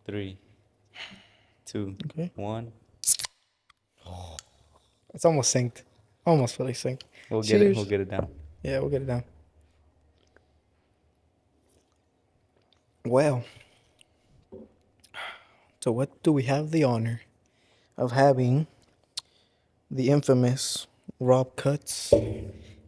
3, 2, Okay. 1. It's almost synced. Almost fully synced. We'll get it. Cheers. We'll get it down. Yeah, we'll get it down. Well, so what do we have the honor of having? The infamous Rob Cuts,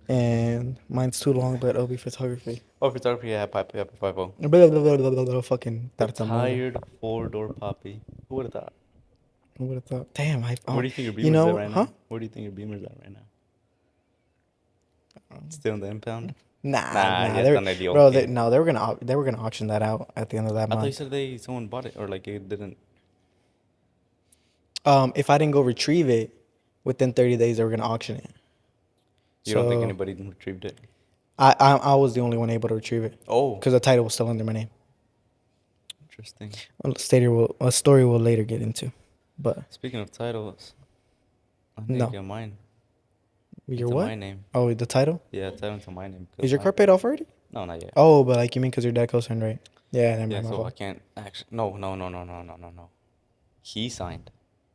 and mine's too long, but OB Photography. Oh, photography, yeah, Pipe, 5 Blah, blah, blah, blah, blah, blah, fucking The tartamudo. tired 4-door Poppy. Who would have thought? Who would have thought? Damn, Where do you think your you Beamer's at know, right huh? now? Where do you think your Beamer's at right now? Still in the impound? Nah, Nah, nah, ya they're están el bro. yonke. No, they were gonna auction that out at the end of that I thought you month. said someone bought it or like it didn't. If I didn't go retrieve it within 30 days, they were gonna auction it. You don't think So anybody retrieved it? I was the only one able to retrieve it Oh, because the title was still under my name. interesting. A story we'll later get into, but Speaking of titles, I need to no, get mine your into what? my name. Oh, the title. Yeah, title into my name. Is your car paid off already? No, not yet. Oh, but like you mean because your dad co-signed, right? Yeah, never Yeah, mind, my so I fault. can't actually. No. He signed.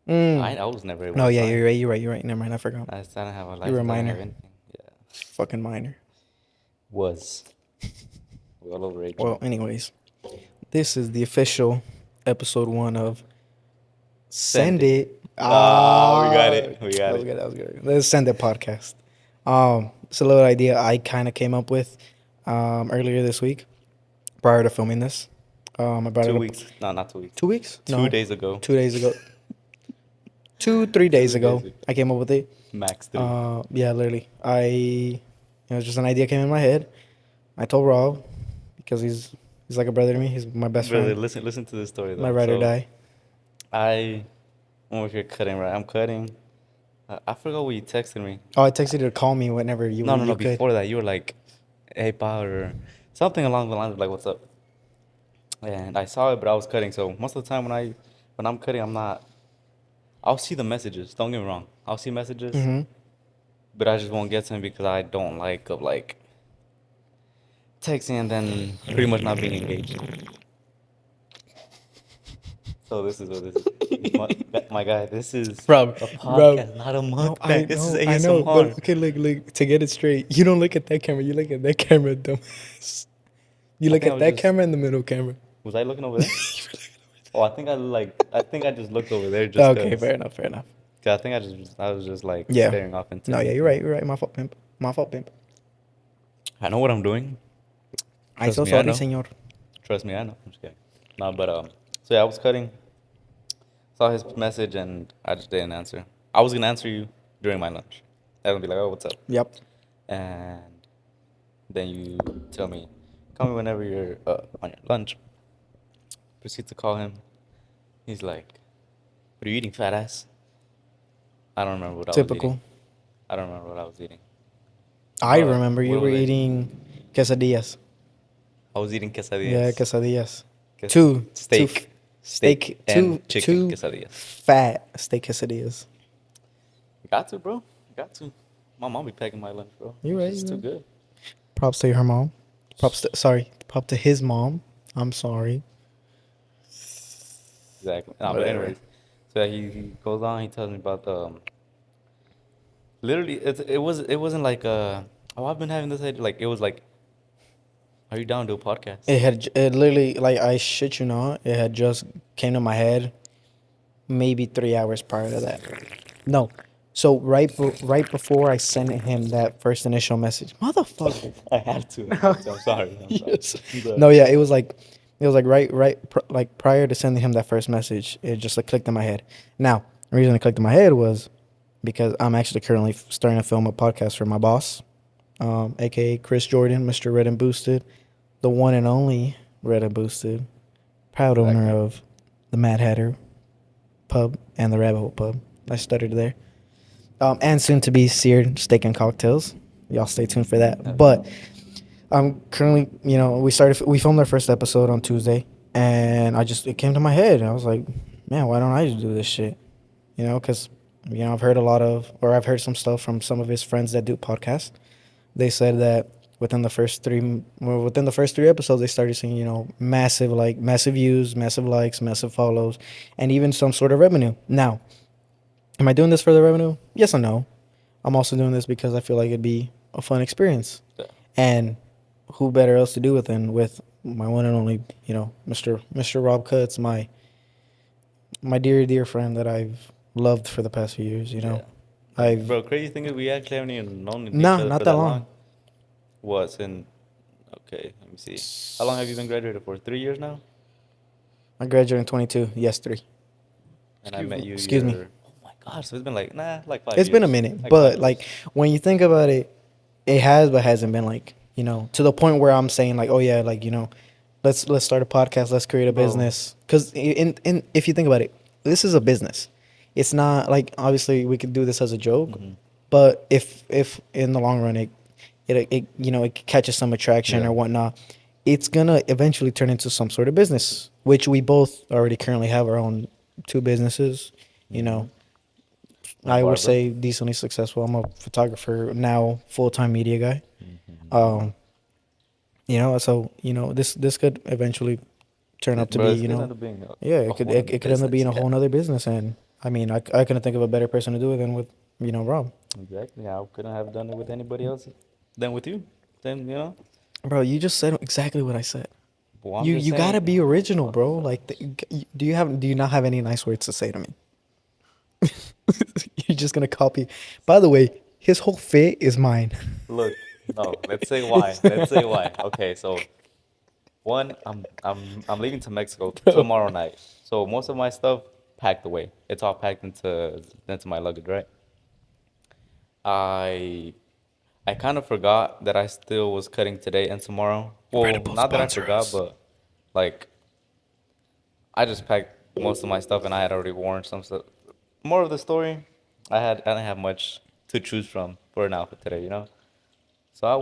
Mm. I was never able No, to yeah, sign. you're right. Never mind, I forgot. I didn't have a You were a license. I didn't have minor. anything. Yeah, Fucking minor. was well over 18. Well, anyways, this is the official episode 1 of Send It. Ah, we got it. We That got was it. good. That was good. Let's Send It podcast. It's a little idea I kind of came up with earlier this week, prior to filming this. I brought 2 it up. weeks. No, not 2 weeks. 2 weeks? 2 No. days ago. 2 days ago. 3 days 2 ago, days ago. I came up with it. Max 3. Yeah, literally. It was just an idea came in my head. I told Rob because he's like a brother to me. He's my best Brother, friend. listen to this story though. My ride or die. I'm over here cutting, right? I'm cutting. I forgot what you texted me. Oh, I texted you to call me whenever you No. could. Before that, you were like, "Hey, pa," or something along the lines of like, "What's up?" And I saw it, but I was cutting. So most of the time when I'm cutting, I'm not. I'll see the messages. Don't get me wrong. I'll see messages, Mm-hmm. but I just won't get to them because I don't like texting and then pretty much not being engaged. So this is what this is. My guy, this is Bro, a podcast, not a mukbang. This is I know. But ASMR. okay, look. To get it straight, you don't look at that camera. You look at that camera, dumbass. You I look think I at was that just- camera and the middle camera. Was I looking over there? Oh, I think I just looked over there just Okay, 'cause. fair enough. 'Cause I was just like Yeah. staring off into. No, yeah, you're right. My fault, pimp. I know what I'm doing. I'm so Trust me, I sorry, know. senor. Trust me, I know. I'm just kidding. No, but so yeah, I was cutting. Saw his message and I just didn't answer. I was gonna answer you during my lunch. I was gonna be like, "Oh, what's up?" Yep. And then you tell me, "Call me whenever you're on your lunch." Proceed to call him. He's like, "What are you eating, fat ass?" I don't remember what I was Typical. eating. I don't remember what I was eating. I But remember you what were was I eating quesadillas. I was eating quesadillas. Yeah, quesadillas. Ques- Two steak. steak and chicken two quesadillas. fat steak quesadillas. Got to, bro. Got to. My mom be packing my lunch, bro. You right, It's you too right. good. Props to her mom. Props to his mom. I'm sorry. Exactly. Nah, but Whatever. anyways, so yeah, he goes on. He tells me about the. Literally, it wasn't like oh, I've been having this idea. Like it was like, are you down to do a podcast? It literally, like, I shit you not, it had just came to my head maybe 3 hours prior to that. No. So right before I sent him that first initial message, motherfucker. I had to. I'm sorry. Yes. I'm sorry. No, yeah, it was like like prior to sending him that first message, it just like clicked in my head. Now, the reason it clicked in my head was because I'm actually currently starting to film a podcast for my boss, aka Chris Jordan, Mr. Red and Boosted, the one and only Red and Boosted, proud owner Exactly. of the Mad Hatter Pub and the Rabbit Hole Pub. I stuttered there. And soon to be Seared Steak and Cocktails. Y'all stay tuned for that. But I'm currently, we filmed our first episode on Tuesday, and it came to my head, and I was like, man, why don't I just do this shit? Because, I've heard some stuff from some of his friends that do podcasts. They said that within the first three episodes, they started seeing, massive views, massive likes, massive follows, and even some sort of revenue. Now, am I doing this for the revenue? Yes and no. I'm also doing this because I feel like it'd be a fun experience, Yeah. and who better else to do it than with my one and only, Mr. Rob Cutts, my dear friend that I've loved for the past few years. Yeah. And I've bro, crazy thing is we actually haven't even known each Nah, other not for that that long. long. What's in? Okay, let me see. How long have you been graduated for? 3 years now. I graduated in 22. Yes, three. And I met you. Excuse me. You're. Oh my gosh, so it's been like like 5 It's been a years. minute, Like five but years. like when you think about it, it has, but hasn't been like, to the point where I'm saying like, oh yeah, like, let's start a podcast, let's create a Bro. business. Because in if you think about it, this is a business. It's not like, obviously we could do this as a joke, Hmm. but if in the long run it catches some attraction Yeah. or whatnot, it's gonna eventually turn into some sort of business, which we both already currently have our own two businesses. You Hmm. know, I'm a I would barber. say decently successful. I'm a photographer now, full time media guy. Hmm. Um, so this could eventually turn up to Bro, be, it's gonna end up being yeah, a it could whole nother it could end up business. being a Yeah. whole nother business, and I mean, I couldn't think of a better person to do it than with, Rob. Exactly. I couldn't have done it with anybody else than with you. Then Bro, you just said exactly what I said. Well, I'm just You saying. gotta be original, Oh my bro. Like, gosh. do you not have any nice words to say to me? You're just gonna copy. By the way, his whole fit is mine. Look, no. Let's say why. Let's say why. Okay, so one, I'm leaving to Mexico Bro. tomorrow night. So most of my stuff packed away. It's all packed into my luggage, right? I I kind of forgot that I still was cutting today and tomorrow. Well, Incredible not that I sponsor forgot, us. but like I just packed most of my stuff and I had already worn some stuff. More of the story, I didn't have much to choose from for an outfit today, you know. So I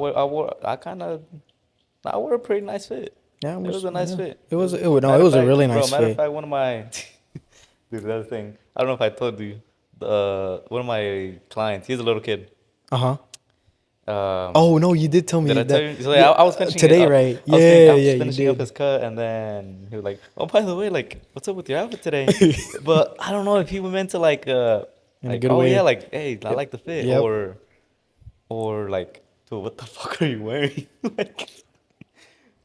wore a pretty nice fit. Yeah, It was a nice yeah. fit. It It was was, it, was- no, it matter of was a really fact, bro. nice Matter of fit. fact, one of my dude, the other thing. I don't know if I told you. One of my clients. He's a little kid. Uh huh. Um, Oh no, you did tell did me I tell that. you? So yeah, Yeah, I was finishing it today, up. right? Yeah, I was yeah, you finishing up his did. cut, and then he was like, "Oh, by the way, like, what's up with your outfit today?" But I don't know if he meant to In a good oh yeah, way. like, hey, I like the fit, Yep. or like, dude, what the fuck are you wearing? Like,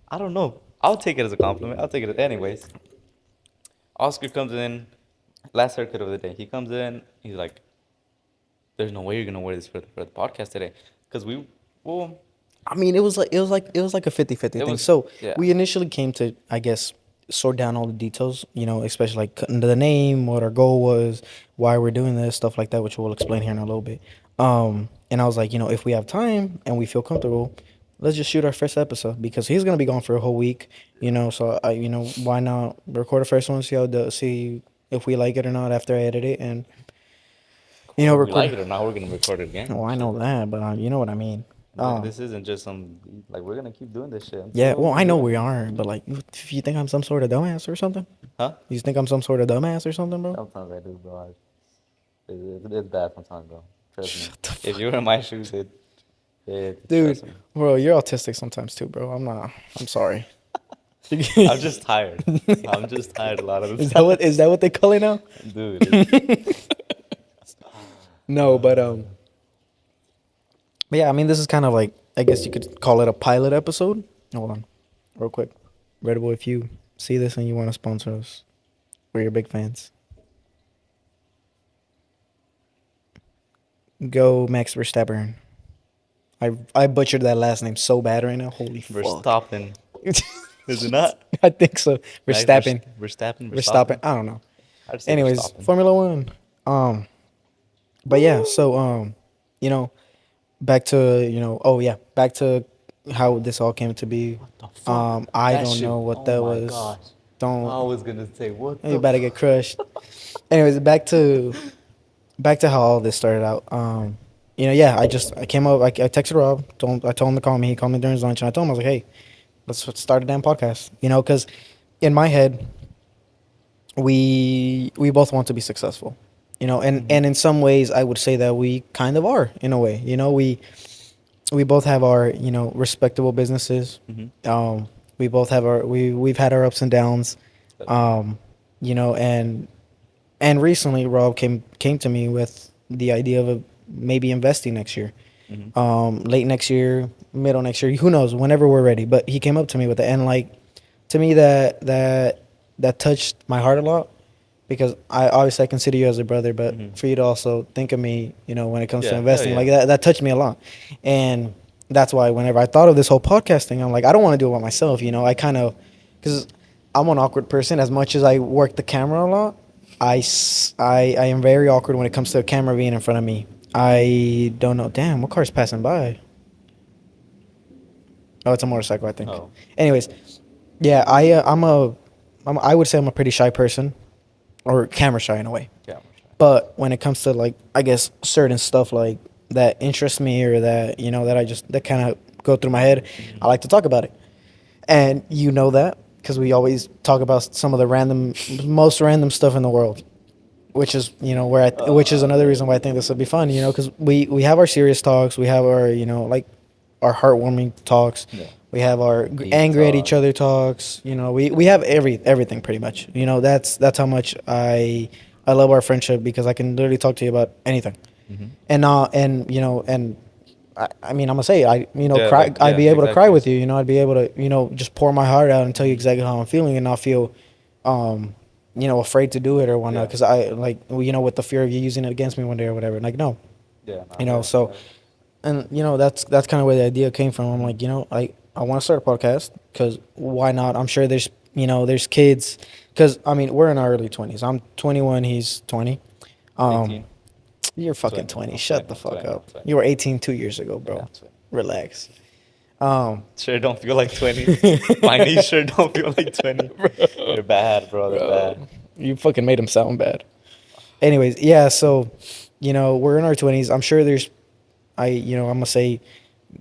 I don't know. I'll take it as a compliment. I'll take it anyways. Oscar comes in, last haircut of the day. He comes in, he's like, "There's no way you're gonna wear this for the podcast today," because well, I mean, it was like a 50-50 it thing. was, So yeah. we initially came to, I guess, sort down all the details, especially like cutting to the name, what our goal was, why we're doing this, stuff like that, which we'll explain here in a little bit. And I was like, if we have time and we feel comfortable, let's just shoot our first episode because he's gonna be gone for a whole week, So why not record the first one, see how it does, see if we like it or not after I edit it, and Whether we record. like it or not, we're gonna record it again. Oh, I know Shit. that, but you know what I mean. Um, This isn't just we're gonna keep doing this shit Yeah, until well, we I know do it. we are, but like, if you think I'm some sort of dumbass or something, Huh? you think I'm some sort of dumbass or something, bro? Sometimes I do, bro. It's bad sometimes, bro. Trust me. Shut the If fuck you were up, in my shoes, dude. trust me. Bro, you're autistic sometimes too, bro. I'm not. I'm sorry. I'm just tired. I'm just tired a lot of the Is that what times. is that what they call it now? Dude, it's No, but yeah, I mean, this is kind of like, I guess you could call it a pilot episode. Hold on, real quick, Red Bull. If you see this and you want to sponsor us, we're your big fans. Go Max Verstappen. I butchered that last name so bad right now. Holy we're fuck. stopping. Is it not? I think so. Max Verstappen. Verstappen, Verstappen. Verstappen. I don't know. I just say we're Anyways, stopping. Formula One. Um, but yeah, so you know, back to oh yeah, back to how this all came to be. What the fuck? I That don't shit. know what Oh that my was. gosh. I Don't was gonna say what you the about to get fuck. crushed. Anyways, back to how all this started out. Yeah, I came up. I texted Rob. I told him to call me. He called me during his lunch, and I told him, I was like, hey, let's start a damn podcast. Because in my head, we both want to be successful. And Mhm. in some ways, I would say that we kind of are in a way. We we both have our respectable businesses. Mm-hmm. We both have we've had our ups and downs. Definitely. Um, and recently Rob came to me with the idea of maybe investing next year, Mm-hmm. late next year, middle next year, who knows, whenever we're ready. But he came up to me with it, and like to me that touched my heart a lot because I obviously I consider you as a brother, but Mm-hmm. for you to also think of me, when it comes to Yeah. Hell investing, like yeah. that touched me a lot, and that's why whenever I thought of this whole podcast thing, I'm like, I don't want to do it by myself, I kind of, because I'm an awkward person. As much as I work the camera a lot, I am very awkward when it comes to a camera being in front of me. I don't know. Damn, what car's passing by? Oh, it's a motorcycle, I think. Oh. Anyways, yeah, I would say I'm a pretty shy person, or camera shy in a way. Yeah. I'm sure. But when it comes to like I guess certain stuff like that interests me or that that I just that kind of go through my head, I Mm-hmm. like to talk about it. And you know that because we always talk about some of the most random stuff in the world, which is which is another reason why I think this would be fun. Because we have our serious talks, we have our like our heartwarming talks, Yeah. we have our Deep angry at each talk. other talks. We have everything pretty much. That's how much I love our friendship because I can literally talk to you about anything. Mm-hmm. And I mean I'm gonna say Yeah. cry. Like I'd yeah. be able to cry Exactly. with you. I'd be able to just pour my heart out and tell you Mm-hmm. exactly how I'm feeling and not feel um afraid to do it or whatnot Yeah. because I like with the fear of you using it against me one day or whatever. Like no, Yeah. No, I got it. I so got it. and that's kind of where the idea came from. I'm Mm-hmm. like I want to start a podcast because why not? I'm sure there's there's kids because I mean we're in our early 20s. I'm 21. He's 20. Um, 18. you're fucking 20. 20. I'm Shut 20. the I'm fuck 20. I'm up. 20. You were 18 2 years ago, Yeah. bro. I'm 20. Relax. Um, Sure don't feel like 20. My knees sure don't feel like 20. bro, They're bad, bro. They're bad. bro, you fucking made him sound bad. Anyways, yeah. So, we're in our 20s. I'm sure there's, I'm gonna say,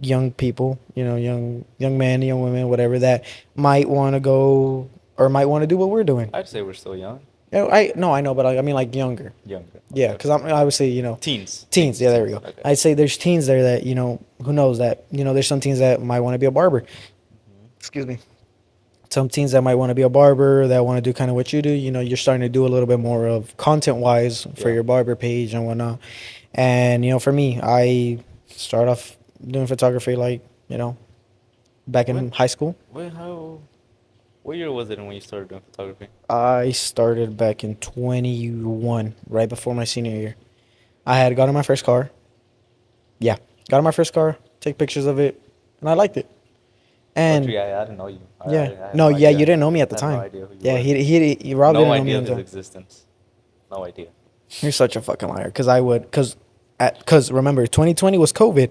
young people, young men, young women, whatever that might want to go or might want to do what we're doing. I'd say we're still young. I no, I know, but I mean like younger. Younger. Yeah, Okay, because okay. I'm obviously Teens. teens. Teens. Yeah, there we Teens. go. Okay. I'd say there's teens there that who knows that there's some teens that might want to be a barber. Hmm. Excuse me. Some teens that might want to be a barber that want to do kind of what you do. You're starting to do a little bit more of content wise for Yeah. your barber page and whatnot. And for me, I start off doing photography like back in When? high school. When? How? What year was it when you started doing photography? I started back in 21, right before my senior year. I had gotten my first car. Yeah, got in my first car, take pictures of it, and I liked it. Oh, true. And Yeah, I didn't know you. yeah, I had no, no yeah, you idea. didn't know me at the I had no time. idea who you Yeah, were. Rob No didn't know me idea at of the his time. existence. No idea. You're such a fucking liar. Cause remember, 2020 was COVID.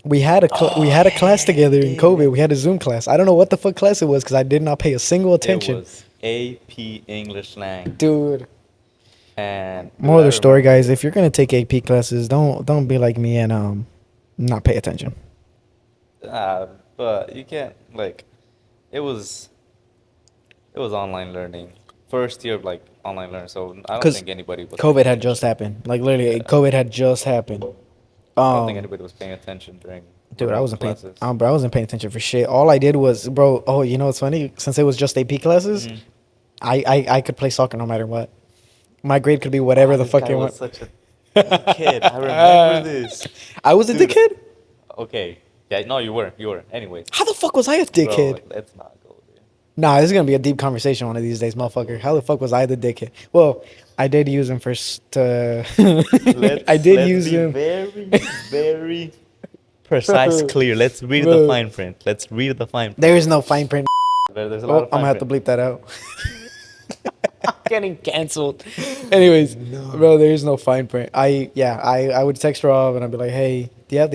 We Oh had a class yeah, we together in did. COVID. We had a Zoom class. I don't know what the fuck class it was because I did not pay a single It attention, was AP English slang, dude. and dude, More of I the story, remember. guys. If you're gonna take AP classes, don't be like me and not pay attention. But you can't like. It was it was online learning. First year of like online learning, so I don't Cause think anybody was paying COVID had just attention. happened. Like literally, Yeah, COVID had just happened. I don't think Um, anybody was paying attention during dude, remote classes. I wasn't paying attention for shit. All I did was, bro. Oh, what's funny? Since it was just AP classes, Hmm. I could play soccer no matter what. My grade could be whatever Ah, the this fuck guy it was went. such a dickhead. I remember this, I was a dude. dickhead. Okay, yeah, no, you were, you were. Anyways, How the fuck was I a bro, dickhead? let's not go there. Nah, this is gonna be a deep conversation one of these days, Not motherfucker. go How the there. fuck was I the dickhead? Well, I did use him to. I Let's did let's use be him. very, very precise, Bro, clear. Let's read the bro. fine print. Let's read the fine print. There is no fine print. There's a lot Oh, of I'm fine gonna have to print. bleep that out. Getting canceled. Anyways, No. bro, there is no fine print. I would text Rob and I'd be like, hey, do you have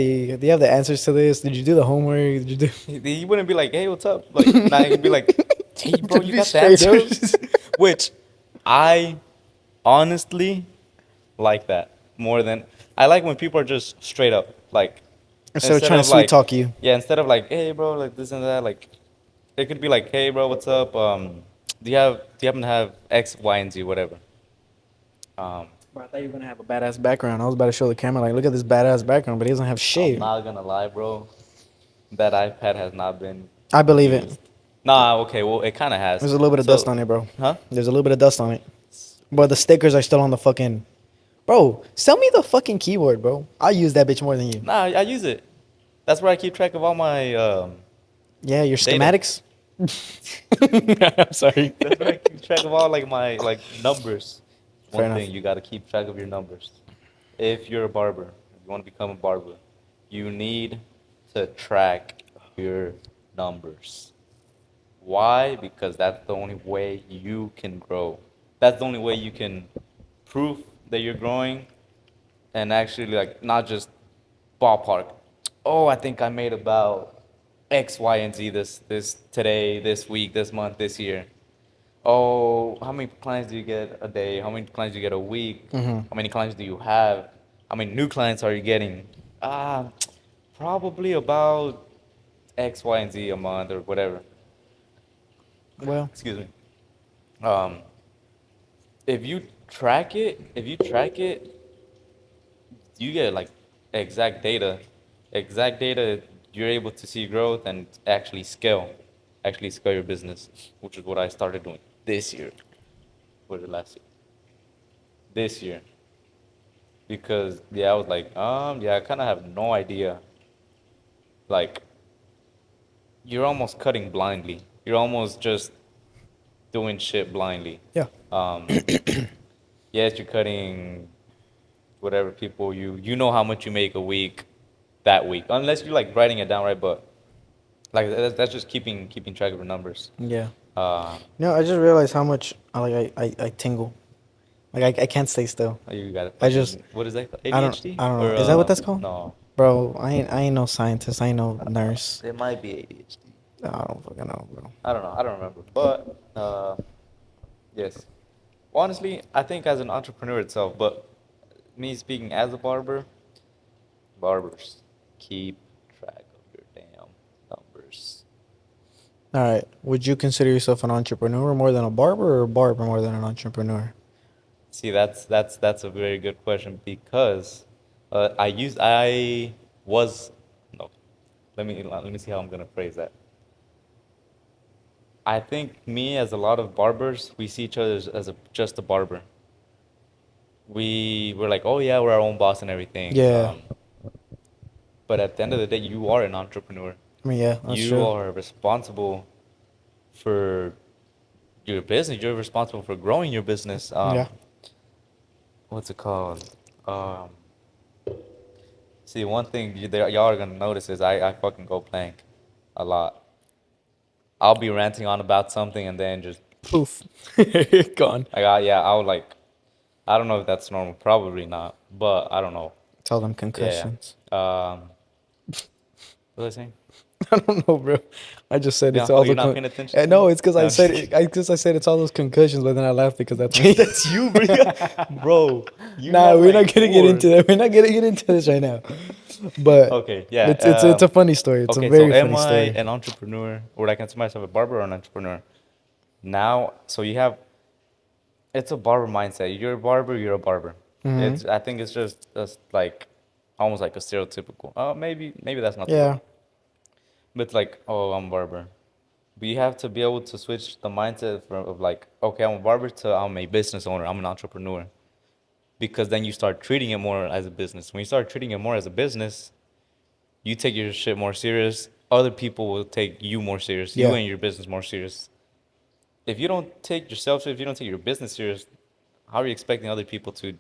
the answers to this? Did you do the homework? Did you do? He wouldn't be like, "Hey, what's up?" Like, nah, he'd be like, "Hey, bro, Just you be got the straight. answers?" Which I honestly like that more than I like when people are just straight up. Like, Instead of instead trying to of sweet like, talk you. yeah, instead of like, "Hey, bro, like this and that." Like, it could be like, "Hey, bro, what's up? Do you happen to have X, Y, and Z, whatever?" Um, Bro, I thought you were gonna have a badass background. I was about to show the camera like, look at this badass background, but he doesn't have I'm shit. not gonna lie, bro. that iPad has not been I believe it. used. Nah, okay, well, it kind of has. There's a little bit of dust So, on it, bro. huh? There's a little bit of dust on it. But the stickers are still on the fucking. Bro, sell me the fucking keyboard, bro. I use that bitch more than you. Nah, I use it. That's where I keep track of all my Yeah, your data. schematics. I'm sorry. That's where I keep track of all like my like numbers. Fair One enough. thing you gotta keep track of your numbers. If you're a barber, if you want to become a barber, you need to track your numbers. Why? Because that's the only way you can grow. That's the only way you can prove that you're growing and actually like not just ballpark. Oh, I think I made about X, Y, and Z this today, this week, this month, this year. Oh, how many clients do you get a day? How many clients do you get a week? Mm-hmm. How many clients do you have? How many new clients are you getting? Probably about X, Y, and Z a month or whatever. Well, Excuse me. Um, if you track it, you get like exact data. Exact data, you're able to see growth and actually scale your business, which is what I started doing this year. Or the last year? This year. Because yeah, I was like, yeah, I kind of have no idea. Like, you're almost cutting blindly. You're almost just doing shit blindly. yeah. Um, yes, you're cutting whatever people you know how much you make a week that week, unless you're like writing it down, right? But like that's just keeping track of your numbers. Yeah. Uh, No, I just realized how much I tingle. Like I can't stay still. you got a I just fucking what is that? I ADHD don't know. or Is that what that's called? no? Bro, I ain't no scientist. I ain't no nurse. It might be ADHD. I don't fucking know, bro. I don't know. I don't remember. But yes. Honestly, I think as an entrepreneur itself, but me speaking as a barber, barbers keep track of your damn numbers. All right. Would you consider yourself an entrepreneur more than a barber or a barber more than an entrepreneur? See, that's a very good question because I was no. Let me see how I'm gonna phrase that. I think me as a lot of barbers, we see each other as just a barber. We're like, oh yeah, we're our own boss and everything. Yeah. But at the end of the day, you are an entrepreneur. I mean, yeah, that's You true. are responsible for your business. You're responsible for growing your business. Yeah. What's it called? Um, See, one thing y'all are gonna notice is I fucking go blank a lot. I'll be ranting on about something and then just Poof. Gone. yeah, I don't know if that's normal, probably not, but I don't know. Tell them Yeah. concussions. What was I saying? I don't know, bro. I just said it's Yeah, all you're the not paying attention to me? no, it's because No, I I'm said just it. kidding. Because I said it's all those concussions, but then I laughed because that's me. That's you, bro. Bro, you Nah, have we're not like gonna get four. into that. We're not gonna get into this right now. But Okay, yeah. it's a funny story. It's a Okay, so very am funny I story. an entrepreneur? Would I consider myself a barber or an entrepreneur? Now, so you have it's a barber mindset. You're a barber, you're a barber. Hmm. I think it's just like almost like a stereotypical. Maybe that's not the word. Yeah. But it's like, oh, I'm a barber. But you have to be able to switch the mindset of like, okay, I'm a barber to I'm a business owner, I'm an entrepreneur. Because then you start treating it more as a business. When you start treating it more as a business, you take your shit more serious. Other people will take you more serious. You Yeah. and your business more serious. If you don't take yourself serious, if you don't take your business serious, how are you expecting other people to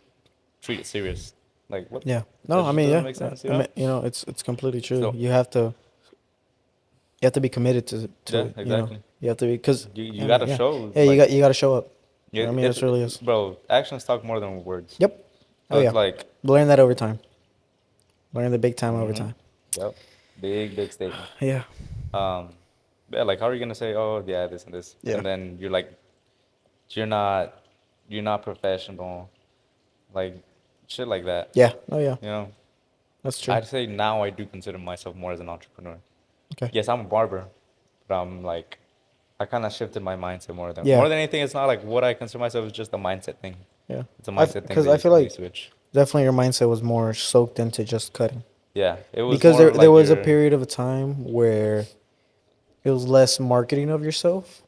treat it serious? Like what? Yeah. That No, I just mean, doesn't yeah. make sense, I mean, it's completely true. So You have to be committed to yeah, it. exactly. You have to be because You gotta yeah, show yeah. like You got to show up. I it, mean, it, that's really is. bro. Actions talk more than words. Yep. So Oh it's yeah. like, Learn that over time. Learn the big time over mm-hmm. time. Yep, big statement. Yeah. Um, yeah, like how are you gonna say, oh yeah, this and this, Yeah. and then you're like, you're not, you're not professional, like shit like that. Yeah. Oh yeah. You know, That's true. I'd say now I do consider myself more as an entrepreneur. Okay. Yes, I'm a barber, but I'm like, I kind of shifted my mindset Yeah. more than anything. It's not like what I consider myself is just a mindset thing. Yeah. It's a I mindset thing because that I you feel can really like switch. definitely your mindset was more soaked into just cutting. Yeah, it was because more there like was a your. period of a time where it was less marketing of yourself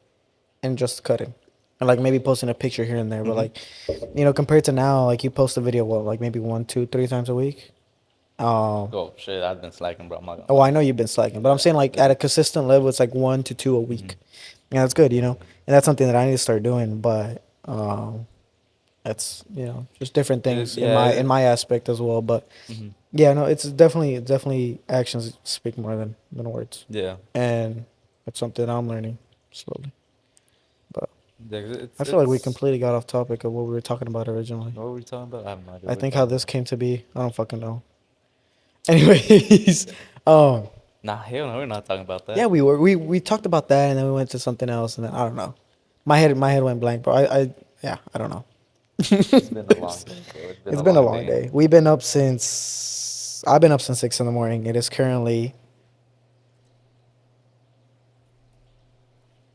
and just cutting. And like maybe posting a picture here and there, but Mhm. like, compared to now, like you post a video, what, like maybe one, two, three times a week. Um, Oh shit, I've been slacking, bro. I'm not gonna oh, I lie. know you've been slacking, but I'm Yeah, saying like at yeah. a consistent level, it's like one to two a Mhm. week. Yeah, that's good, and that's something that I need to start doing. But that's just different things in Yeah. my aspect as well. But Mhm. yeah, no, it's definitely actions speak more than words, Yeah. and that's something I'm learning slowly. But Yeah, I feel like we it's. completely got off topic of what we were talking about originally. What were we talking about? I have no idea I what we're think how talking this about. came to be, I don't fucking know. Anyways, um, Nah, hell no, we're not talking about yeah, that. we talked about that, and then we went to something else, and then I don't know. My head went blank, bro. Yeah, I don't know. It's been a long day, bro. It's been It's a been a long long day. day. I've been up since 6 in the morning. It is currently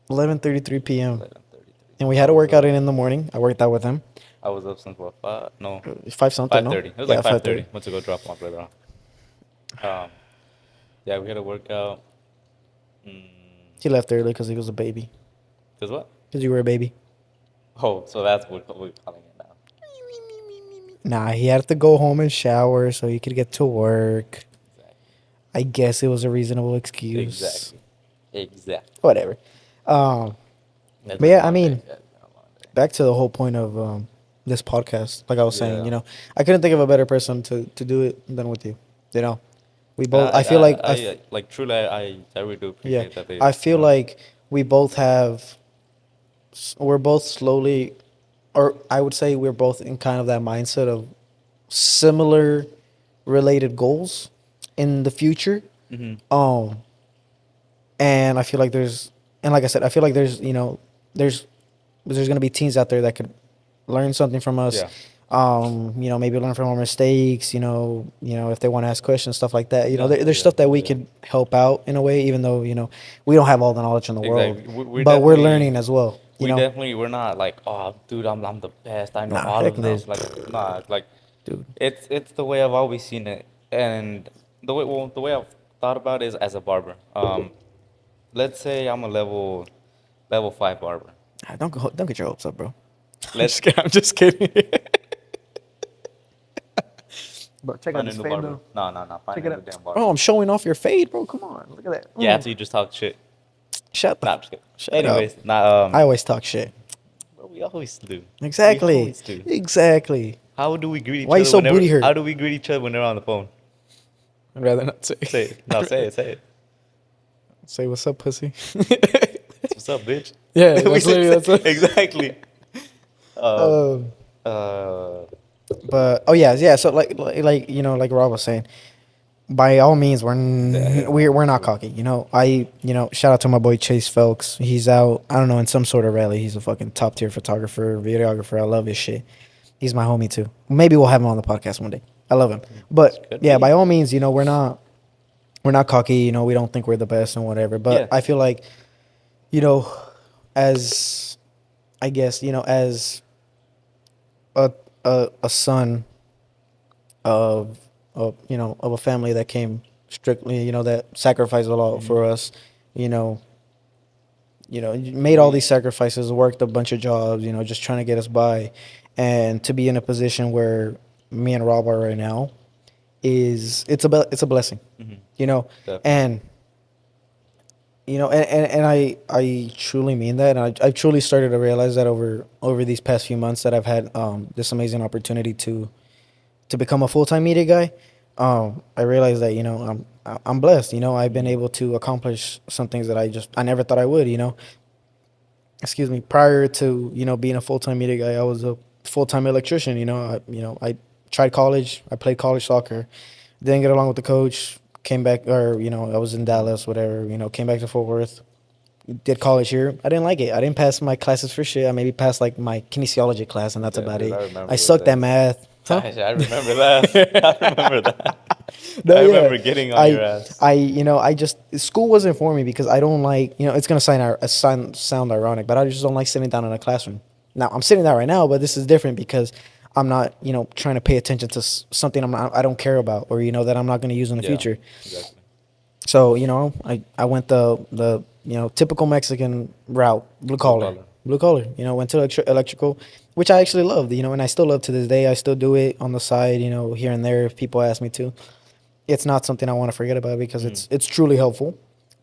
11:33 p.m. 11:33. and we I had a was workout up. in the morning. I worked out with him. I was up since what, five? No, Five something, five no? thirty. It was like Yeah, five 5:30. thirty. Went to go drop my brother off. Yeah, we had a workout. Mm, He left early because he was a baby. cause what? Because you were a baby. Oh, so that's what we're calling it now. Nah, he had to go home and shower so he could get to work. Exactly. I guess it was a reasonable excuse. Exactly. Exactly. Whatever. Um, It's but been a yeah, I long day. mean, Yeah, it's been a long day. back to the whole point of this podcast. Like I was saying, Yeah. I couldn't think of a better person to do it than with you. You know, we And both. I feel like like truly, I really do yeah, appreciate that I they, feel like we both we're both slowly, or I would say we're both in kind of that mindset of similar related goals in the future. hmm Um, and I feel like and like I said, I feel like there's there's gonna be teens out there that could learn something from us. Yeah. Maybe learn from our mistakes. If they want to ask questions, stuff like that. Yeah, There's yeah, stuff that we yeah. could help out in a way, even though we don't have all the knowledge in the world, Exactly. We're but we're definitely, learning as well. we're not like, oh, dude, I'm the best. I know Nah, all heck of no, this. Like, nah, like, dude. it's the way I've always seen it, and the way I've thought about it is as a barber. Let's say I'm a level five barber. Ah, don't get your hopes up, bro. I'm Let's just kidding. I'm just kidding. Bro, check out find a this new fade barber. though. No, no, no. Find Check a it new out. damn Oh, barber. I'm showing off your fade, bro. Come on, look at that. Yeah, after you just talk shit. Shut the. Nah, I'm just kidding. Shut up. Anyways, nah, I always talk shit. well, we always do. We Exactly. always do. Exactly. How do we greet each Why you other so whenever? booty hurt? How do we greet each other when they're on the phone? I'd rather not say. Say it. No, say it. Say it. Say what's up, pussy. What's up, bitch? Yeah, We that's literally that's what. exactly. Um, Um, uh, but oh yeah, yeah. So like Rob was saying, by all means, yeah, we're not cocky. Shout out to my boy Chase Felks. He's out. I don't know, in some sort of rally. He's a fucking top tier photographer, videographer. I love his shit. He's my homie too. Maybe we'll have him on the podcast one day. I love him. But could yeah, be. by all means, we're not cocky. We don't think we're the best and whatever. But Yeah. I feel like you know, as I guess as a a son of a family that came strictly that sacrificed a lot Mhm. for us, you know, made all We. these sacrifices, worked a bunch of jobs, just trying to get us by, and to be in a position where me and Rob are right now it's a blessing, Mhm. you know, Definitely. and and I truly mean that, and I've truly started to realize that over these past few months that I've had this amazing opportunity to become a full time media guy. I realized that I'm blessed. I've been Mhm. able to accomplish some things that I never thought I would. Excuse me. Prior to being a full time media guy, I was a full time electrician. I tried college. I played college soccer. Didn't get along with the coach. Came back, or I was in Mhm. Dallas, whatever. Came back to Fort Worth. Did college here. I didn't like it. I didn't pass my classes for shit. I maybe passed like my kinesiology class, and that's Yeah, about dude, it. I I remember those sucked at days. math. Huh? I remember that. I remember that. No, I yeah. remember getting on your I, ass. I just school wasn't for me because I don't like, it's gonna sound ironic, but I just don't like sitting down in a classroom. Now I'm sitting there right now, but this is different because I'm not, trying to pay attention to something I don't care about, or that I'm not going to use in the Yeah. future. Exactly. So I went the typical Mexican route, blue Blue collar, collar. blue collar. Went to electrical, which I actually loved. And I still love to this day. I still do it on the side, here and there if people ask me to. It's not something I want to forget about because Mm. it's truly helpful.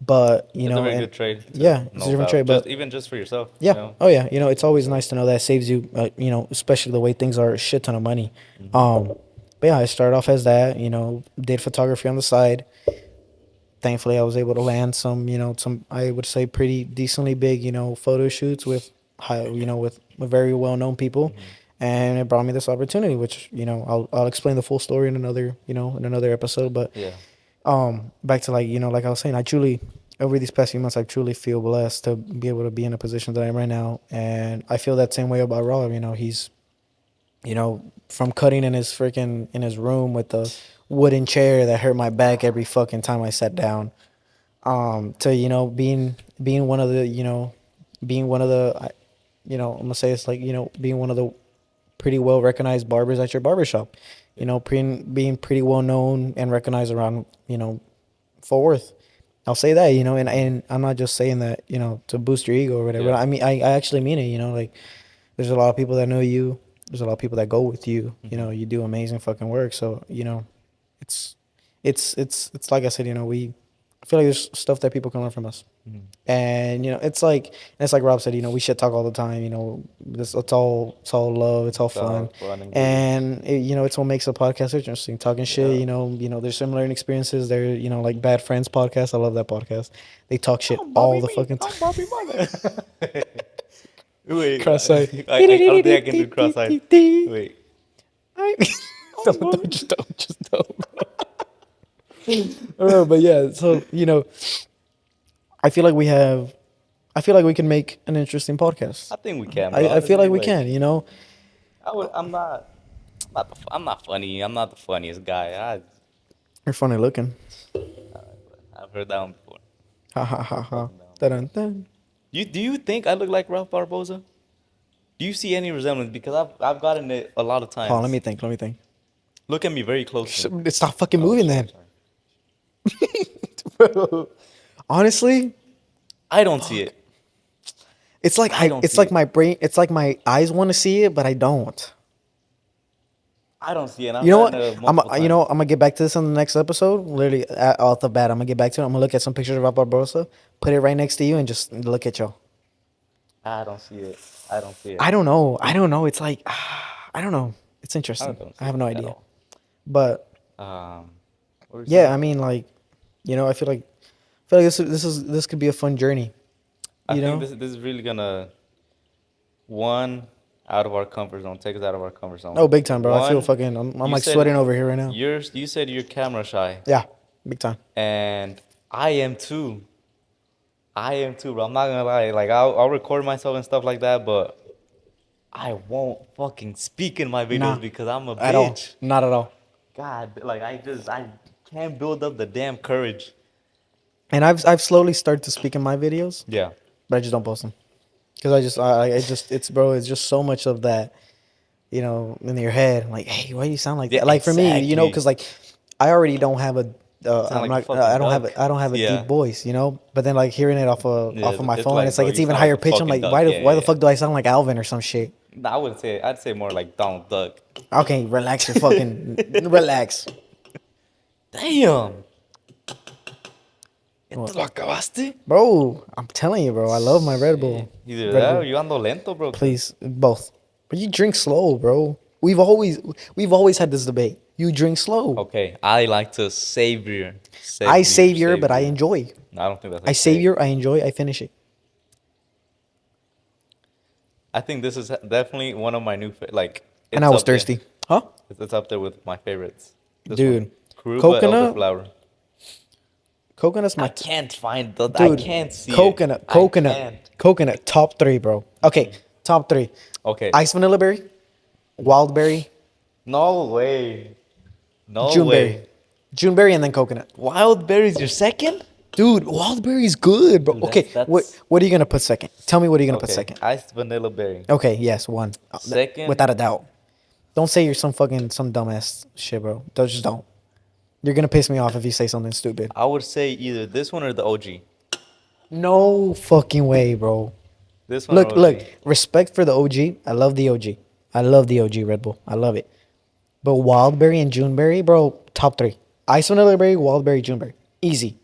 But It's a very and good trade to yeah, it's a know different about. trade. Just But even just for yourself. yeah, oh yeah, it's always nice to know that saves you, especially the way things are, a shit ton of money. Mm-hmm. But yeah, I started off as that. Did photography on the side. Thankfully, I was able to land some I would say pretty decently big, photo shoots with high, with very well known people, Mm-hmm. and it brought me this opportunity, which I'll explain the full story in another in another episode. But Yeah. back to like I was saying, I truly over these past few months I truly feel blessed to be able to be in a position that I'm right now, and I feel that same way about Rob. He's from cutting in his room with the wooden chair that hurt my back every fucking time I sat down, to being one of the being one of the I'm gonna say it's like being one of the pretty well recognized barbers at your barbershop, Yeah. being pretty well known and recognized around Fort Worth. I'll say that, and I'm not just saying that, to boost your ego or whatever. Yeah. I mean, I actually mean it, like there's a lot of people that know you. There's a lot of people that go with you. Mm-hmm. You do amazing fucking work. So, it's, it's like I said, I feel like there's stuff that people can learn from us. Mm-hmm. And, it's like Rob said, we shit talk all the time, it's all love. It's all It's all fun. fun and games. And it's what makes a podcast interesting. Talking shit, Yeah. there's some learning experiences. There, like Bad Friends podcast. I love that podcast. They talk shit I'm all Bobby the me. fucking I'm time. Bobby Mother. Wait, Cross-eyed. I don't think I can do cross-eyed. Wait. Don't. But yeah, so I feel like we have. I feel like we can make an interesting podcast. I think we can, bro. I feel Honestly, like we can. I'm not funny. I'm not the funniest guy. You're funny looking. I've heard that one before. Ha ha ha ha. Fucking down. Dun, dun. Do you think I look like Ralph Barbosa? Do you see any resemblance? Because I've gotten it a lot of Hold on, let times. me think. Let me think. Look at me very closely. Stop fucking Oh, moving sorry, then. sorry. Honestly, I don't see it. it's like I don't it's see like it. my brain. It's like my eyes want to see it, but I don't. I don't see it. I've You know what? gotten it multiple times. I'm gonna get back to this on the next episode. Literally, off the bat, I'm gonna get back to it. I'm gonna look at some pictures of Rob Barbosa, put it right next to you, and just look at y'all. I don't see it. I don't see it. I don't know. I don't know. It's like I don't know. It's I interesting. don't I see have it no at idea. all. But What were you yeah, saying? I mean, like, I feel like this could be a fun journey. I You think know? this is really gonna one out of our comfort zone. Take us out of our comfort zone. Oh, big time, bro. I feel One, fucking. I'm you like said sweating over here right now. you said you're camera shy, Yeah, big time. and I am too. I am too, bro. I'm not gonna lie. Like I'll record myself and stuff like that, but I won't fucking speak in my videos Nah, because I'm a at all. bitch. Not at all. God, like I can't build up the damn courage. And I've slowly started to speak in my videos, Yeah. but I just don't post them because I just it's just so much of that, in your head. Like, hey, why do you sound like Yeah, that? Like for me, exactly. because like I already don't have a. Sound I'm like a not. fucking duck. I don't have a deep Yeah. voice, But then like hearing it off Yeah, of my it's phone, like, it's like bro, it's you even sound like higher a pitch. I'm fucking like, duck. why Yeah, why yeah, the yeah. fuck do I sound like Alvin or some shit? No, I wouldn't say it. I'd say more like Donald Duck. Okay, relax your fucking relax. Damn. ¿Ya What? te lo acabaste? Bro, I'm telling you, bro. I love my Red Bull. Shit. Either Red that or Bull. you ando lento, bro. Please, both. But you drink slow, bro. We've always had this debate. You drink slow. Okay, I like to savor. I savior, but I enjoy. No, I don't think that's how I you say it. savior, I enjoy, I finish it. I think this is definitely one of my new like. And It's I was up there. thirsty. Huh? It's up there with my favorites. This Dude. one. Caruba Coconut? elderflower. Coconut's I my can't find the. I dude. can't see Coconut, it. I coconut, can't. coconut. Top 3, bro. Okay, top 3. Okay. Ice vanilla berry, wild berry, No way. No June way. berry. June berry and then coconut. Wild berries, your second? Dude, wild berry is good, bro. Dude, Okay, that's- what are you gonna put second? Tell me what are you gonna put Okay. second? Iced vanilla berry. Okay, yes, one. Second? Without a doubt. Don't say you're some dumbass shit, bro. Just don't. You're gonna piss me off if you say something stupid. I would say either this one or the OG. No fucking way, bro. This one or Look. OG. Respect for the OG. I love the OG. I love the OG Red Bull. I love it. But Wildberry and Juneberry, bro, top three. Ice Vanilla Berry, Wildberry, Juneberry, easy,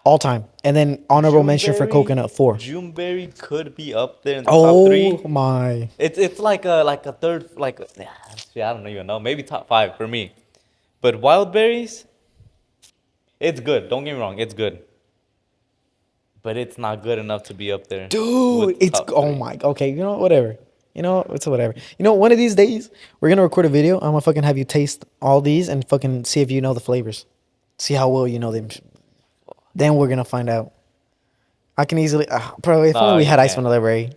all time. And then honorable mention for coconut, 4. Juneberry could be up there in the top Oh 3. my! It's like a third shit, I don't even know, maybe top 5 for me. But wild berries, it's good. Don't get me wrong, it's good. But it's not good enough to be up there. Dude, With the it's top oh 3. my. Okay, you know what, whatever. You know what, it's whatever. You know, one of these days we're gonna record a video. I'm gonna fucking have you taste all these and fucking see if you know the flavors. See how well you know them. Then we're gonna find out. I can easily, bro. If No, only we you had Ice can't. Vanilla Berry.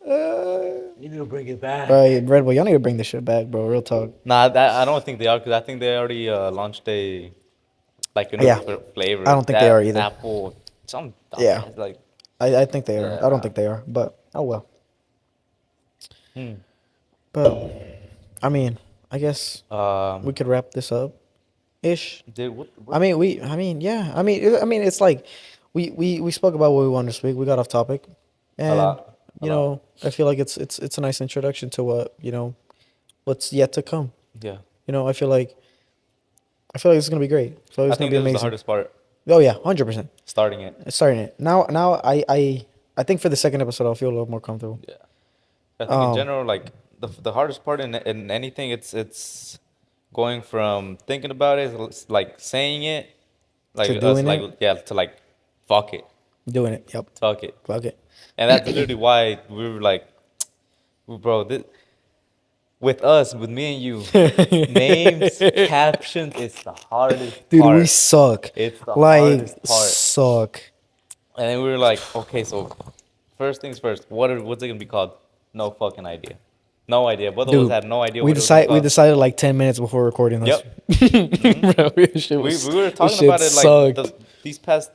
You need to bring it back. Bro, Red Bull, y'all need to bring this shit back, bro. Real talk. Nah, I don't think they are, because I think they already launched a new Yeah, flavor. I don't think they are That either. apple, some Yeah. dumbass, like I think they are. yeah, I don't nah. think they are, but oh well. Hmm. But I mean, I guess we could wrap this up, ish. Dude, I mean, yeah. It's like we spoke about what we wanted to speak. We got off topic, a and lot, a you lot. know, I feel like it's a nice introduction to what what's yet to come. Yeah. You know, I feel like it's gonna be great. I feel like I it's gonna think be this was the amazing. hardest part, Oh yeah, 100%. starting it. Starting it now. I think for the second episode I'll feel a little more comfortable. Yeah. I think in Um, general, like the hardest part in anything, it's going from thinking about it, like saying it, like to us, doing like it, yeah, to like fuck it, doing it. Yep. fuck it, Fuck it. and that's literally why we were like, bro, with me and you, names, captions, it's the hardest Dude, we part. suck. It's the Like hardest part. suck. And then we were like, okay, so first things first, what's it gonna be called? No fucking idea. No idea. Both of us Dude, had no idea we what it was gonna decide we call. decided like 10 minutes before recording this. Yep. Bro, this shit We was, we were this talking shit about it like sucked. these past,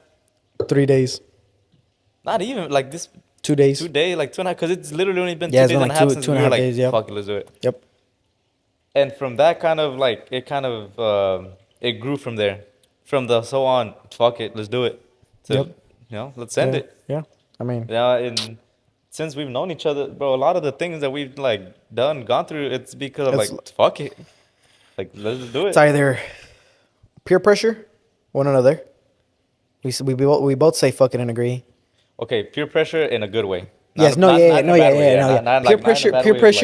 3 days, not even like this 2 days. 2 days, like 2.5, because it's literally only been Yeah, 2 it's days been and a like half two since two we and a were half like, days. Yep. fuck it, let's do it. Yep. And from that kind of like it it grew from there, from the so on, fuck it, let's do it, to Yep. let's send Yeah. it. Yeah. I mean, Yeah, and since we've known each other, bro, a lot of the things that we've like gone through, it's because of it's like fuck it, like let's just do it's it. either peer pressure, one another. We both say fuck it and agree. Okay, peer pressure in a good way. Yes, no, yeah, Not in no, a yeah, bad way. yeah, Yeah, no, yeah. not in a bad Peer way. pressure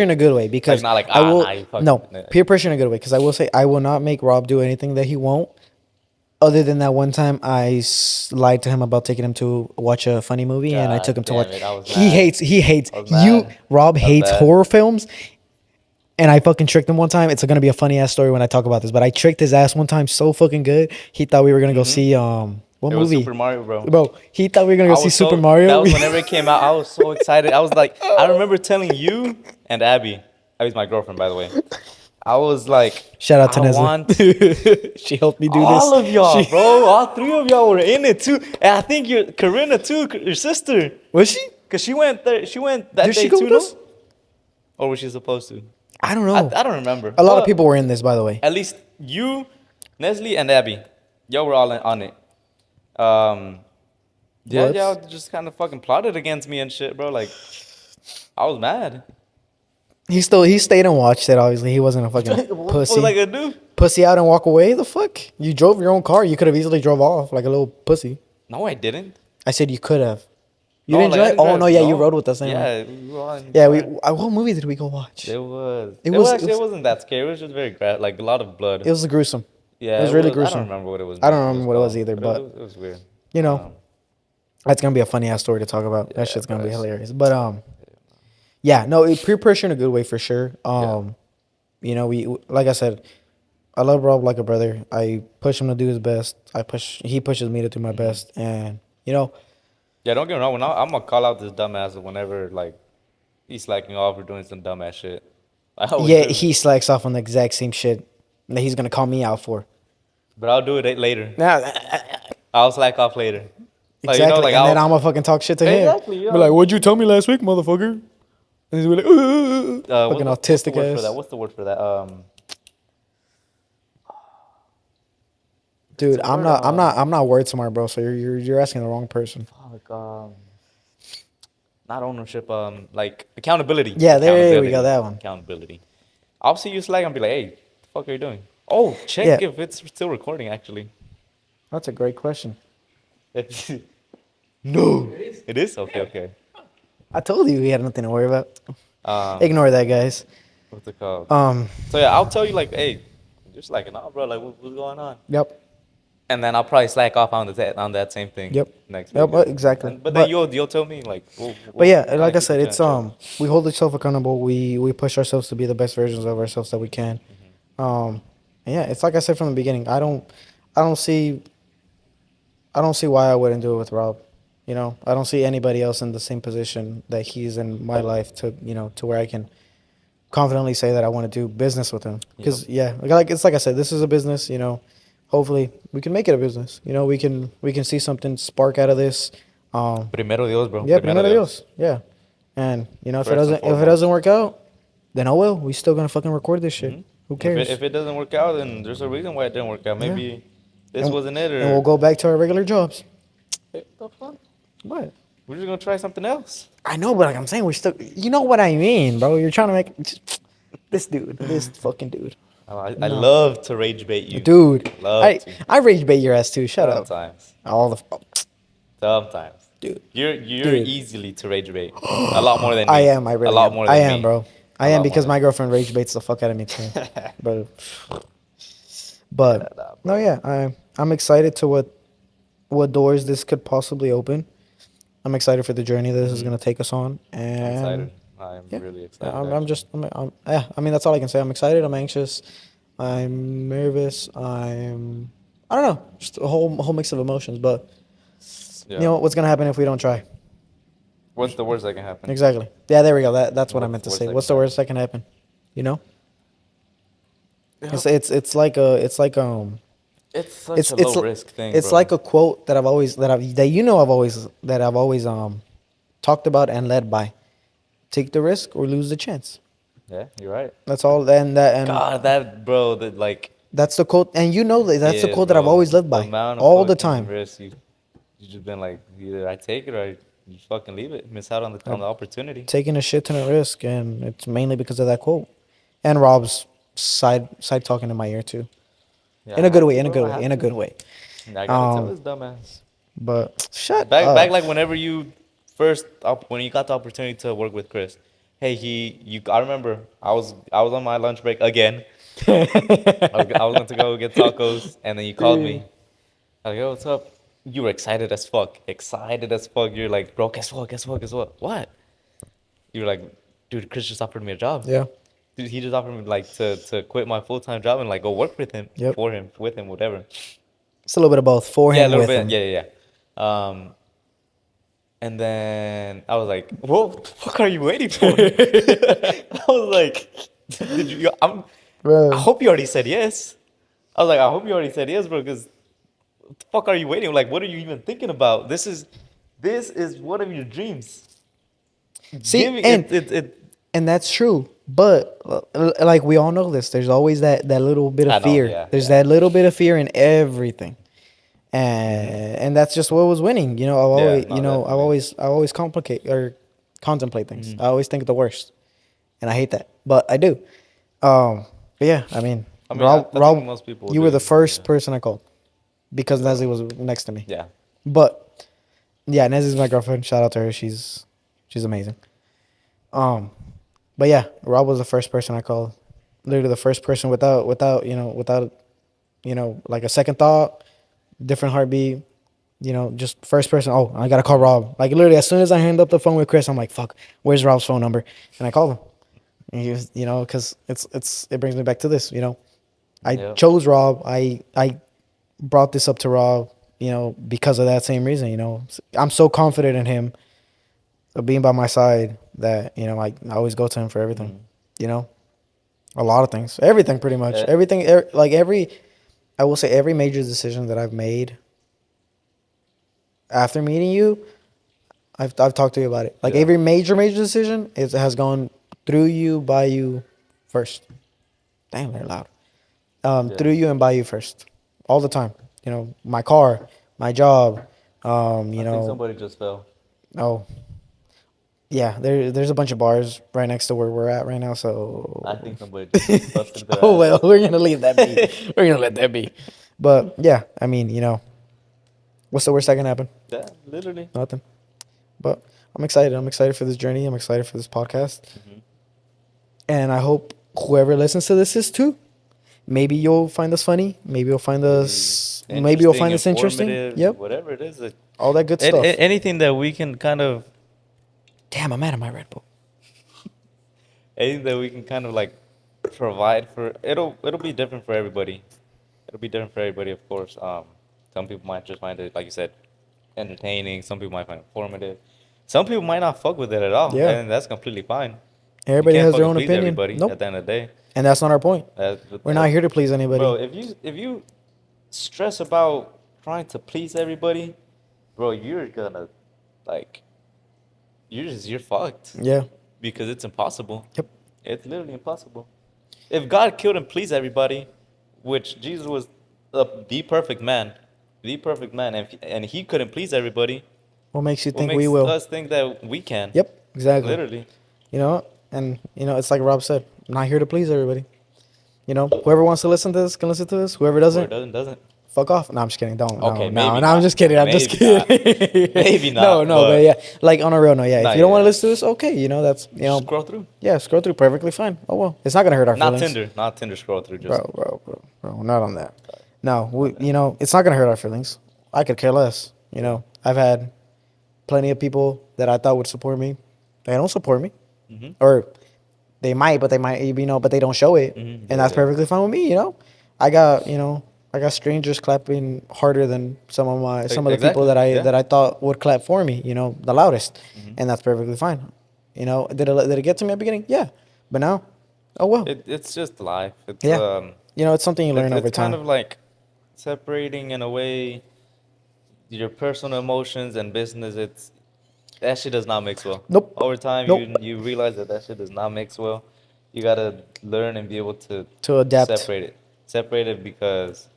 in Like, a good way because not like I will nah, you fucking no peer pressure in a good way because I will say I will not make Rob do anything that he won't. Other than that one time, lied to him about taking him to watch a funny movie, and I God took him to damn watch. it, I was He mad. hates. He hates I was you. mad. Rob That's hates bad. horror films, and I fucking tricked him one time. It's gonna be a funny ass story when I talk about this, but I tricked his ass one time so fucking good. He thought we were gonna go see what It was movie? Super Mario, bro. Bro, he thought we were gonna go I see was Super so Mario. that was whenever it came out. I was so excited. I was like, I remember telling you and Abby. Abby's my girlfriend, by the way. I was like, Shout out to I Nestle. want She helped me do all this. of y'all, She- bro. All 3 of y'all were in it too, and I think your Corinna too, your sister, Was she? cause she went there. She went that Did day she go too, with no? us? Or was she supposed to? I don't know. I don't remember. A lot of But people were in this, by the way. At least you, Nestle, and Abby, y'all were all on it. Yeah, What? y'all just kind of fucking plotted against me and shit, bro. Like, I was mad. He stayed and watched it. Obviously, he wasn't a fucking What pussy. was I gonna do? Pussy out and walk away. The fuck? You drove your own car. You could have easily drove off like a little pussy. No, I didn't. I said you could have. You No, didn't like, I drive? didn't Oh drive. no, yeah, you rode with us anyway. Yeah, we were on Yeah, car. what movie did we go watch? It was. It It was- was it actually. was- It wasn't that scary. It was just very like a lot of blood. It was gruesome. Yeah, it was really I gruesome. don't remember what it was. I don't remember what it was called, either, but it was weird. you know, Um, that's gonna be a funny ass story to talk about. That Yeah, shit's gonna but be it's- hilarious. But yeah, no, peer pressure in a good way for sure. You know, like I said, I love Rob like a brother. I push him to do his best. He pushes me to do my best, and you know, yeah, don't get me wrong. I'm gonna call out this dumbass whenever like he's slacking off or doing some dumbass shit. I always yeah, do. he slacks off on the exact same shit that he's gonna call me out for. But I'll do it later. Nah, I'll slack off later. Like, exactly, like and then I'll, I'm gonna fucking talk shit to him. Exactly, Be yeah. like, "What'd you tell me last week, motherfucker?" And he's like, fucking what's the autistic word for that? ass. What's the word for that? It's Dude, a word. I'm not word smart, bro. So you're asking the wrong person. Fuck. Not ownership. Like accountability. Yeah, there we go. Accountability. That one. Accountability. I'll see you Slack and be like, hey, the fuck are you doing? Oh, Yeah, check if it's still recording. Actually. that's a great question. No. It is. Okay. Okay. I told you he had nothing to worry about. Um, Ignore that, guys. what's it called? Um, So yeah, I'll tell you like, hey, just like, nah, bro, like, what's going on? yep, And then I'll probably slack off on that same thing yep, next yep. week, and Exactly. but then you'll tell me like, But we'll yeah, kind like of I keep said, each other it's in check. we hold ourselves accountable. We push ourselves to be the best versions of ourselves that we can. And yeah, it's like I said from the beginning. I don't see I don't see why I wouldn't do it with Rob. You know, I don't see anybody else in the same position that he's in my life to to where I can confidently say that I want to do business with him. Yep. Because yeah, like it's like I said, this is a business. Hopefully we can make it a business. We can see something spark out of this. Um, Primero Dios, bro. yeah, Primero primero Dios. Dios. Yeah, and First and if it doesn't foremost. work out, then oh well, we still gonna fucking record this shit. Hmm. Who If cares? it doesn't work out, then there's a reason why it didn't work out. Yeah, Maybe this and wasn't it, and we'll or go back to our regular jobs. hey, what the fuck? What? We're just gonna try something else. I know, but like I'm saying, we're still. You know what I mean, bro? You're trying to make this fucking dude. I No, love to rage bait you. dude. Love to. I rage bait your ass too. Shut up. Sometimes. All the Sometimes. dude, You're dude. easily to rage bait. A lot more than I me. am. I A really lot am. more I than am, me. bro. I A am lot more because than my me. girlfriend rage baits the fuck out of me too, bro. Yeah, But nah, no, bro. yeah, I'm excited to what doors this could possibly open. I'm excited for the journey that this is Hmm. gonna take us on, I'm and excited. I'm yeah, really excited, I'm actually. just yeah. I mean, that's all I can say. I'm excited. I'm anxious. I'm nervous. I don't know, just a whole mix of emotions. But you Yeah. know what's gonna happen if we don't try? What's the worst that can happen? Exactly. Yeah, there we go. That's what I What's meant the to worst say. that What's can the worst happen? that can happen? You know, Yep. it's like a It's such a low risk thing, it's bro. like a quote that I've always talked about and led by. Take the risk or lose the chance. Yeah, you're right. That's all. And God, that bro, that like, that's the quote. And you know that that's the yes, quote that I've bro. always lived The by amount of all the fucking time. risk you just been like, either I take it or you fucking leave it, miss out on I've the opportunity. taken a shit ton of risk, and it's mainly because of that quote. And Rob's side talking in my ear too, Yeah, I in a good had way, to, bro. I had in a to. good way. I gotta tell Um, this dumbass. but shut Back up. like whenever you when you got the opportunity to work with Chris. Hey, I remember I was on my lunch break again. I was going to go get tacos, and then you called me. I was like, yo, what's up? You were excited as fuck. Excited as fuck. You're like, bro, guess what? Guess what? Guess what? What? You were like, dude, Chris just offered me a job. Yeah. Dude, he just offered me like to quit my full time job and like go work with him, Yep. for him, with him, whatever. It's a little bit of both. For Yeah, a him, little with bit. him. Yeah, yeah, yeah. And then I was like, what the fuck are you waiting for? I was like, did you? I Bro. hope you already said yes. I was like, I hope you already said yes, bro, because what the fuck are you waiting? Like, what are you even thinking about? This is one of your dreams. See, Giving it. and that's true. But like we all know this, there's always that little bit of I know, fear. yeah, There's yeah. that little bit of fear in everything. Hmm. And that's just what was winning. Yeah, no, definitely. I always complicate or contemplate things. Hmm. I always think of the worst, and I hate that, but I do. But yeah, I mean, I mean, I think most people you were the do. first Yeah. person I called because So, Neslie was next to me. yeah. But yeah, Neslie's my girlfriend. Shout out to her. She's amazing. Um, but yeah, Rob was the first person I called. Literally the first person without like a second thought, different heartbeat. Just first person. Oh, I gotta call Hmm. Rob. Like literally, as soon as I hang up the phone with Chris, I'm like, "Fuck, where's Rob's phone number?" And I called him. And he was, because it brings me back to this. I Yeah. chose Rob. I brought this up to Rob. Because of that same reason. I'm so confident in him being by my side that I always go to him for everything. Hmm. You know, a lot of things, everything, pretty much Eh, everything. I will say every major decision that I've made after meeting you, I've talked to you about it. Like Yeah. every major decision, it has gone through you, by you, first. Damn, they're loud. Yeah. Through you and by you first, all the time. You know, my car, my job. You I think know, somebody just fell. oh yeah, there's a bunch of bars right next to where we're at right now. I So, think somebody just busted their oh well, ass. we're gonna leave that be. We're gonna let that be. But yeah, I mean, you know, what's the worst that can happen? Yeah, literally. Nothing. But I'm excited. I'm excited for this journey. I'm excited for this podcast. Hmm. And I hope whoever listens to this is too. Maybe you'll find us funny. Maybe you'll find Maybe us. Maybe you'll interesting, find us interesting. informative, Yep. whatever it is. All that good stuff. Anything that we can kind of, Damn, I'm out of my Red Bull. anything that we can kind of like provide for. It'll be different for everybody. It'll be different for everybody, of course. Some people might just find it, like you said, entertaining. Some people might find it informative. Some people might not fuck with it at all, Yeah. and that's completely fine. You Everybody can't has their fucking own please opinion. everybody Nope. at the end of the day. And that's not our point. We're not here to please Bro, anybody. if you stress about trying to please everybody, bro, you're gonna like you're fucked Yeah. because it's impossible. Yep. It's literally impossible. If God killed and pleased everybody, which Jesus was the perfect man, and he couldn't please everybody, What makes you what think we makes will? us think that we can? Yep. Exactly. Literally. You know, and you know, it's like Rob said. I'm not here to please everybody. You know, whoever wants to listen to this can listen to this. Whoever Whoever doesn't, doesn't. fuck off. No, I'm just kidding. Don't. Okay, No, no, maybe no. I'm not. just kidding. I'm just Maybe not. kidding. Maybe No, not, no, but yeah, but like on a real note, yeah. If not you don't want to yet. listen to this, okay. You know, that's Scroll through. yeah. Scroll through perfectly fine. Oh well, it's not gonna hurt our Not feelings, Tinder. Not Tinder scroll through. Just bro. Not on that. No, you know, it's not gonna hurt our feelings. I could care less. You know, I've had plenty of people that I thought would support me. They don't support me, hmm or they might, but they might, you know, but they don't show it, hmm and that's Yeah. perfectly fine with me. You know, I got, you know, I got strangers clapping harder than some of the people Exactly. Yeah. that I thought would clap for me. You know, the loudest, hmm and that's perfectly fine. You know, did it get to me at the beginning? Yeah, but now, oh well. It's just life. Yeah, you know, it's something you learn over It's kind time. of like separating in a way your personal emotions and business. It's that shit does not mix well. Nope, Over time, nope. you realize that shit does not mix well. You gotta learn and be able to To adapt. separate it. Separate it because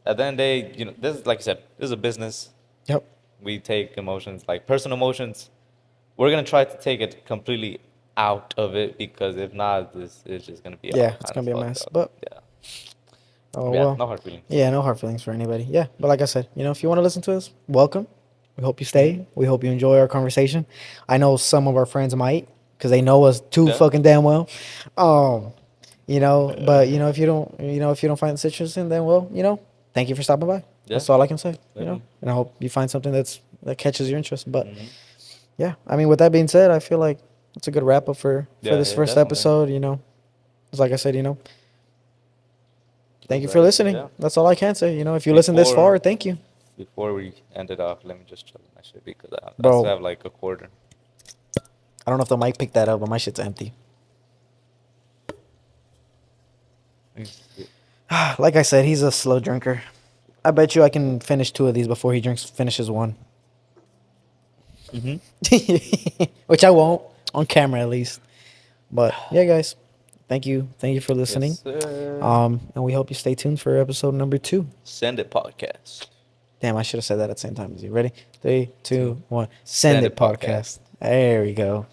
at the end of the day, you know, this is like you said, this is a business. Yep. We take emotions like personal emotions. We're gonna try to take it completely out of it because if not, this is just gonna be all Yeah, it's kind of gonna be a fucked mess. up. But Yeah, oh yeah, well. no hard feelings. Yeah, no hard feelings for anybody. Yeah, but like I said, you know, if you want to listen to us, welcome. We hope you stay. Mhm. We hope you enjoy our conversation. I know some of our friends might, because they know us too Yeah. fucking damn well. Um, you know, but you know, if you don't, you know, if you don't find this interesting, then well, you know, thank you for stopping by. Yeah. That's all I can say. You know, Definitely. and I hope you find something that catches your interest. But Mhm. yeah, I mean, with that being said, I feel like it's a good wrap up for Yeah, this yeah, first definitely. episode. You know, it's like I said, you know, thank you for Right, listening. yeah. That's all I can say. You know, if you listen this Before far, thank you, before we end it off, let me just check my shit because I still bro. have like a quarter. I don't know if the mic picked that up, but my shit's empty. Like I said, he's a slow drinker. I bet you I can finish 2 of these before he finishes 1. Mm-hmm. Which I won't, on camera at least. But yeah, guys, thank you for listening. Yes, sir. And we hope you stay tuned for episode number 2. Send it podcast. Damn, I should have said that at the same time as you. Ready? 3, 2, 1. Send Send it it podcast. There we go.